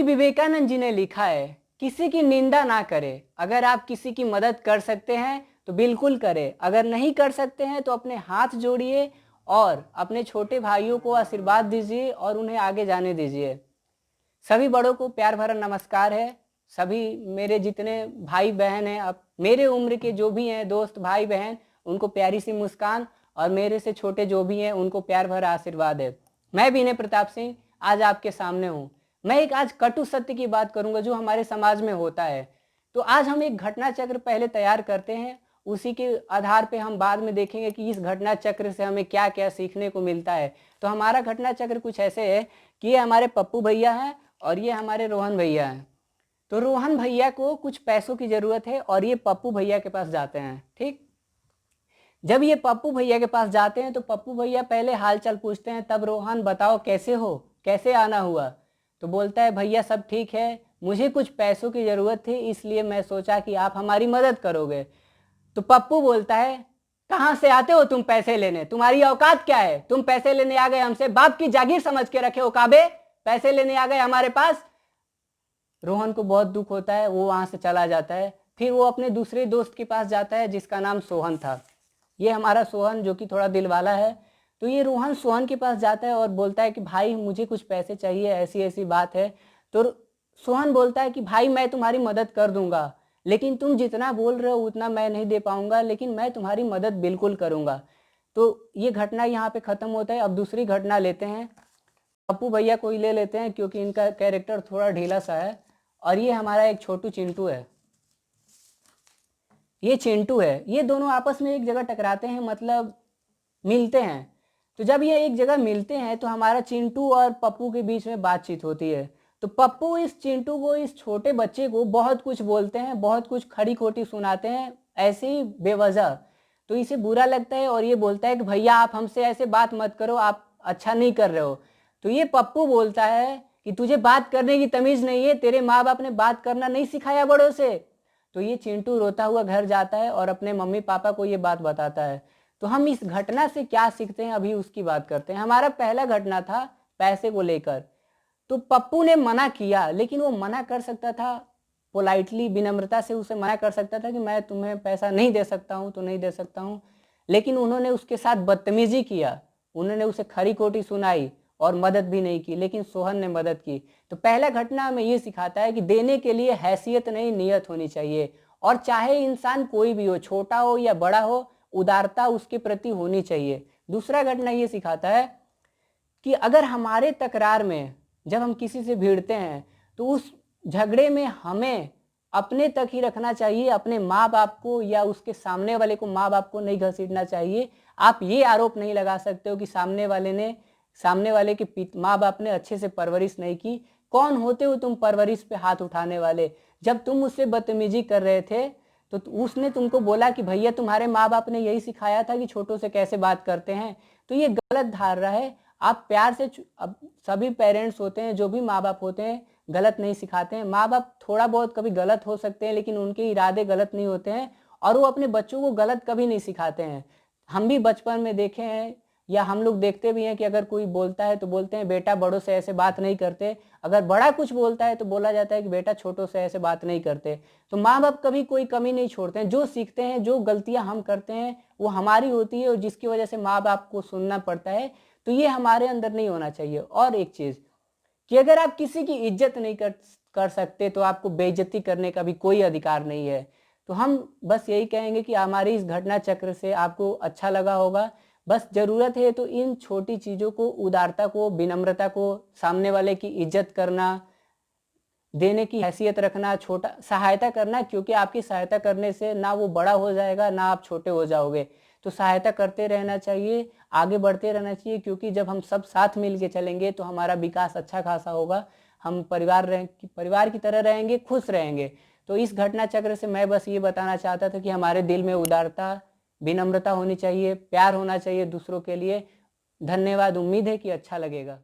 विवेकानंद जी ने लिखा है, किसी की निंदा ना करें। अगर आप किसी की मदद कर सकते हैं तो बिल्कुल करें, अगर नहीं कर सकते हैं तो अपने हाथ जोड़िए और अपने छोटे भाइयों को आशीर्वाद दीजिए और उन्हें आगे जाने दीजिए। सभी बड़ों को प्यार भरा नमस्कार है। सभी मेरे जितने भाई बहन हैं, अब मेरे उम्र के जो भी हैं दोस्त भाई बहन, उनको प्यारी सी मुस्कान, और मेरे से छोटे जो भी हैं उनको प्यार भरा आशीर्वाद है। मैं विनय प्रताप सिंह आज आपके सामने हूँ। मैं एक आज कटु सत्य की बात करूंगा जो हमारे समाज में होता है। तो आज हम एक घटना चक्र पहले तैयार करते हैं, उसी के आधार पे हम बाद में देखेंगे कि इस घटना चक्र से हमें क्या क्या सीखने को मिलता है। तो हमारा घटना चक्र कुछ ऐसे है कि ये हमारे पप्पू भैया हैं और ये हमारे रोहन भैया हैं। तो रोहन भैया को कुछ पैसों की जरूरत है और ये पप्पू भैया के पास जाते हैं। ठीक, जब ये पप्पू भैया के पास जाते हैं तो पप्पू भैया पहले हालचाल पूछते हैं, तब रोहन बताओ कैसे हो, कैसे आना हुआ। तो बोलता है भैया सब ठीक है, मुझे कुछ पैसों की जरूरत थी इसलिए मैं सोचा कि आप हमारी मदद करोगे। तो पप्पू बोलता है कहाँ से आते हो तुम पैसे लेने, तुम्हारी औकात क्या है, तुम पैसे लेने आ गए हमसे, बाप की जागीर समझ के रखे हो काबे, पैसे लेने आ गए हमारे पास। रोहन को बहुत दुख होता है, वो वहां से चला जाता है। फिर वो अपने दूसरे दोस्त के पास जाता है जिसका नाम सोहन था। ये हमारा सोहन जो कि थोड़ा दिल वाला है। तो ये रोहन सोहन के पास जाता है और बोलता है कि भाई मुझे कुछ पैसे चाहिए, ऐसी ऐसी बात है। तो सोहन बोलता है कि भाई मैं तुम्हारी मदद कर दूंगा, लेकिन तुम जितना बोल रहे हो उतना मैं नहीं दे पाऊंगा, लेकिन मैं तुम्हारी मदद बिल्कुल करूंगा। तो ये घटना यहाँ पे खत्म होता है। अब दूसरी घटना लेते हैं, पप्पू भैया को ही ले लेते हैं क्योंकि इनका कैरेक्टर थोड़ा ढीला सा है। और ये हमारा एक छोटू चिंटू है, ये चिंटू है। ये दोनों आपस में एक जगह टकराते हैं, मतलब मिलते हैं। तो जब ये एक जगह मिलते हैं तो हमारा चिंटू और पप्पू के बीच में बातचीत होती है। तो पप्पू इस चिंटू को, इस छोटे बच्चे को बहुत कुछ बोलते हैं, बहुत कुछ खड़ी खोटी सुनाते हैं ऐसे ही बेवजह। तो इसे बुरा लगता है और ये बोलता है कि भैया आप हमसे ऐसे बात मत करो, आप अच्छा नहीं कर रहे हो। तो ये पप्पू बोलता है कि तुझे बात करने की तमीज नहीं है, तेरे माँ बाप ने बात करना नहीं सिखाया बड़ों से। तो ये चिंटू रोता हुआ घर जाता है और अपने मम्मी पापा को ये बात बताता है। तो हम इस घटना से क्या सीखते हैं अभी उसकी बात करते हैं। हमारा पहला घटना था पैसे को लेकर। तो पप्पू ने मना किया, लेकिन वो मना कर सकता था पोलाइटली, विनम्रता से उसे मना कर सकता था कि मैं तुम्हें पैसा नहीं दे सकता हूँ तो नहीं दे सकता हूँ। लेकिन उन्होंने उसके साथ बदतमीजी किया, उन्होंने उसे खरी खोटी सुनाई और मदद भी नहीं की, लेकिन सोहन ने मदद की। तो पहला घटना हमें ये सिखाता है कि देने के लिए हैसियत नहीं नीयत होनी चाहिए। और चाहे इंसान कोई भी हो, छोटा हो या बड़ा हो, उदारता उसके प्रति होनी चाहिए। दूसरा घटना ये सिखाता है कि अगर हमारे तकरार में जब हम किसी से भिड़ते हैं तो उस झगड़े में हमें अपने तक ही रखना चाहिए, अपने माँ बाप को या उसके सामने वाले को, माँ बाप को नहीं घसीटना चाहिए। आप ये आरोप नहीं लगा सकते हो कि सामने वाले के माँ बाप ने अच्छे से परवरिश नहीं की। कौन होते हो तुम परवरिश पे हाथ उठाने वाले? जब तुम उससे बदतमीजी कर रहे थे तो उसने तुमको बोला कि भैया तुम्हारे माँ बाप ने यही सिखाया था कि छोटों से कैसे बात करते हैं। तो ये गलत धारणा है। आप प्यार से, अब सभी पेरेंट्स होते हैं, जो भी माँ बाप होते हैं गलत नहीं सिखाते हैं। माँ बाप थोड़ा बहुत कभी गलत हो सकते हैं, लेकिन उनके इरादे गलत नहीं होते हैं और वो अपने बच्चों को गलत कभी नहीं सिखाते हैं। हम भी बचपन में देखे हैं या हम लोग देखते भी हैं कि अगर कोई बोलता है तो बोलते हैं बेटा बड़ों से ऐसे बात नहीं करते। अगर बड़ा कुछ बोलता है तो बोला जाता है कि बेटा छोटों से ऐसे बात नहीं करते। तो माँ बाप कभी कोई कमी नहीं छोड़ते हैं। जो सीखते हैं, जो गलतियां हम करते हैं वो हमारी होती है और जिसकी वजह से माँ बाप को सुनना पड़ता है। तो ये हमारे अंदर नहीं होना चाहिए। और एक चीज कि अगर आप किसी की इज्जत नहीं कर सकते तो आपको बेइज्जती करने का भी कोई अधिकार नहीं है। तो हम बस यही कहेंगे कि हमारी इस घटना चक्र से आपको अच्छा लगा होगा। बस जरूरत है तो इन छोटी चीजों को, उदारता को, विनम्रता को, सामने वाले की इज्जत करना, देने की हैसियत रखना, छोटा सहायता करना, क्योंकि आपकी सहायता करने से ना वो बड़ा हो जाएगा ना आप छोटे हो जाओगे। तो सहायता करते रहना चाहिए, आगे बढ़ते रहना चाहिए, क्योंकि जब हम सब साथ मिल के चलेंगे तो हमारा विकास अच्छा खासा होगा। हम परिवार की तरह रहेंगे, खुश रहेंगे। तो इस घटना चक्र से मैं बस ये बताना चाहता था कि हमारे दिल में उदारता, विनम्रता होनी चाहिए, प्यार होना चाहिए दूसरों के लिए। धन्यवाद, उम्मीद है कि अच्छा लगेगा।